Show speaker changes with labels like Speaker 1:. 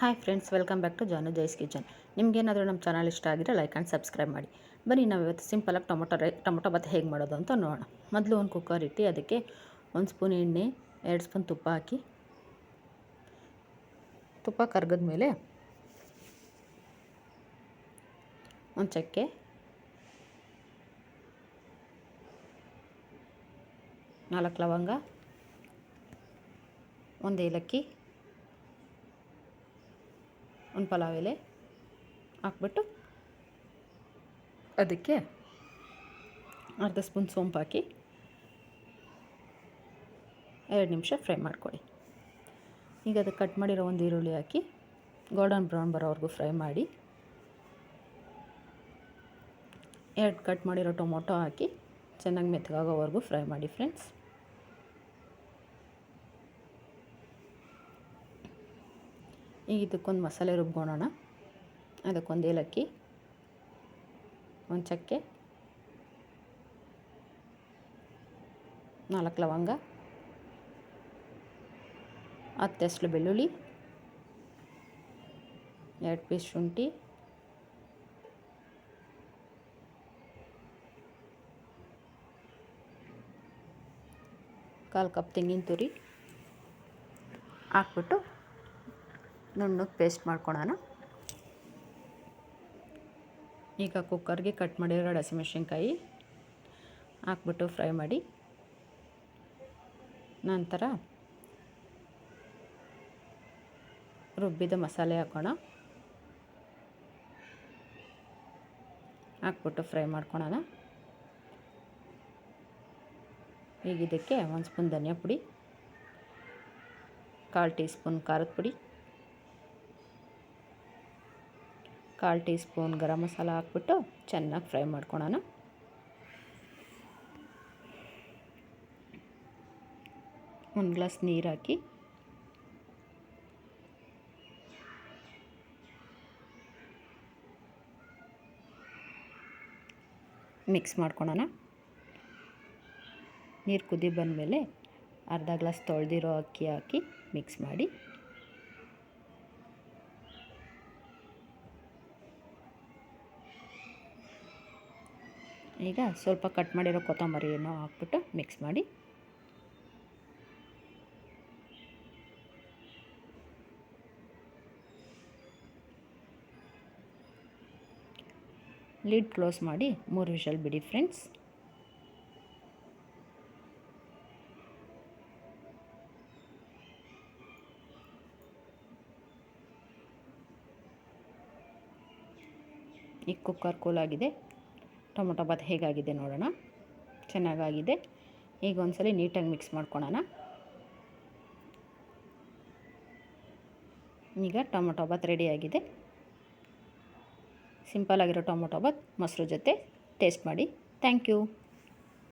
Speaker 1: Hi friends, welcome back to Janu Jais kitchen. ನಿಮಗೇನಾದರೂ ನಮ್ಮ channel ಇಷ್ಟ ಆಗಿದ್ರೆ ಲೈಕ್ ಆ್ಯಂಡ್ ಸಬ್ಸ್ಕ್ರೈಬ್ ಮಾಡಿ. ಬನ್ನಿ, ನಾವು ಇವತ್ತು ಸಿಂಪಲಾಗಿ ಟೊಮೊಟೊ ಬಾತ್ ಹೇಗೆ ಮಾಡೋದು ಅಂತ ನೋಡೋಣ. ಮೊದಲು ಒಂದು ಕುಕ್ಕರ್ ಇಟ್ಟು ಅದಕ್ಕೆ 1 ಸ್ಪೂನ್ ಎಣ್ಣೆ, 2 ಸ್ಪೂನ್ ತುಪ್ಪ ಹಾಕಿ, ತುಪ್ಪ ಕರಗಿದ ಮೇಲೆ ಒಂದು ಚಕ್ಕೆ, 4 ಲವಂಗ, 1 ಏಲಕ್ಕಿ, 1 ಪಲಾವ್ ಎಲೆ ಹಾಕ್ಬಿಟ್ಟು ಅದಕ್ಕೆ ಅರ್ಧ ಸ್ಪೂನ್ ಸೋಂಪು ಹಾಕಿ 2 ನಿಮಿಷ ಫ್ರೈ ಮಾಡ್ಕೊಳ್ಳಿ. ಈಗ ಅದಕ್ಕೆ ಕಟ್ ಮಾಡಿರೋ ಒಂದು ಈರುಳ್ಳಿ ಹಾಕಿ ಗೋಲ್ಡನ್ ಬ್ರೌನ್ ಬರೋವರೆಗೂ ಫ್ರೈ ಮಾಡಿ, 2 ಕಟ್ ಮಾಡಿರೋ ಟೊಮೊಟೊ ಹಾಕಿ ಚೆನ್ನಾಗಿ ಮೆತ್ತಗಾಗೋವರೆಗೂ ಫ್ರೈ ಮಾಡಿ ಫ್ರೆಂಡ್ಸ್. ಈಗ ಇದಕ್ಕೊಂದು ಮಸಾಲೆ ರುಬ್ಕೊಳ್ಳೋಣ. ಅದಕ್ಕೊಂದು ಏಲಕ್ಕಿ, 1 ಚಕ್ಕೆ, 4 ಲವಂಗ, 10 ಎಸಳು ಬೆಳ್ಳುಳ್ಳಿ, 2 ಪೀಸ್ ಶುಂಠಿ, ಕಾಲು ಕಪ್ ತೆಂಗಿನ ತುರಿ ಹಾಕ್ಬಿಟ್ಟು ನುಣ್ಣಗೆ ಪೇಸ್ಟ್ ಮಾಡ್ಕೊಳ್ಳೋಣ. ಈಗ ಕುಕ್ಕರ್ಗೆ ಕಟ್ ಮಾಡಿರೋ ಹಸಿಮೆಣಸಿನ್ಕಾಯಿ ಹಾಕ್ಬಿಟ್ಟು ಫ್ರೈ ಮಾಡಿ, ನಂತರ ರುಬ್ಬಿದ ಮಸಾಲೆ ಹಾಕೋಣ, ಹಾಕ್ಬಿಟ್ಟು ಫ್ರೈ ಮಾಡ್ಕೊಳ್ಳೋಣ. ಈಗ ಇದಕ್ಕೆ 1 ಸ್ಪೂನ್ ಧನಿಯಾ ಪುಡಿ, 1/4 ಟೀ ಸ್ಪೂನ್ ಖಾರದ ಪುಡಿ, 1/4 ಟೀ ಸ್ಪೂನ್ ಗರಂ ಮಸಾಲ ಹಾಕ್ಬಿಟ್ಟು ಚೆನ್ನಾಗಿ ಫ್ರೈ ಮಾಡ್ಕೊಳ್ಳೋಣ. ಒಂದು ಗ್ಲಾಸ್ ನೀರು ಹಾಕಿ ಮಿಕ್ಸ್ ಮಾಡ್ಕೊಳ್ಳೋಣ. ನೀರು ಕುದಿ ಬಂದಮೇಲೆ ಅರ್ಧ ಗ್ಲಾಸ್ ತೊಳೆದಿರೋ ಅಕ್ಕಿ ಹಾಕಿ ಮಿಕ್ಸ್ ಮಾಡಿ, ಈಗ ಸ್ವಲ್ಪ ಕಟ್ ಮಾಡಿರೋ ಕೊತ್ತಂಬರಿಯನ್ನು ಹಾಕ್ಬಿಟ್ಟು ಮಿಕ್ಸ್ ಮಾಡಿ, ಲಿಡ್ ಕ್ಲೋಸ್ ಮಾಡಿ 3 ವಿಷಲ್ ಬಿಡಿ ಫ್ರೆಂಡ್ಸ್. ಈಗ ಕುಕ್ಕರ್ ಕೂಲಾಗಿದೆ. ಟೊಮೊಟೊ ಬಾತ್ ಹೇಗಾಗಿದೆ ನೋಡೋಣ. ಚೆನ್ನಾಗಾಗಿದೆ. ಈಗ ಒಂದ್ಸಲ ನೀಟಾಗಿ ಮಿಕ್ಸ್ ಮಾಡ್ಕೊಳ್ಳೋಣ. ಈಗ ಟೊಮೊಟೊ ಬಾತ್ ರೆಡಿಯಾಗಿದೆ. ಸಿಂಪಲಾಗಿರೋ ಟೊಮೊಟೊ ಬಾತ್ ಮೊಸರು ಜೊತೆ ಟೇಸ್ಟ್ ಮಾಡಿ. Thank you.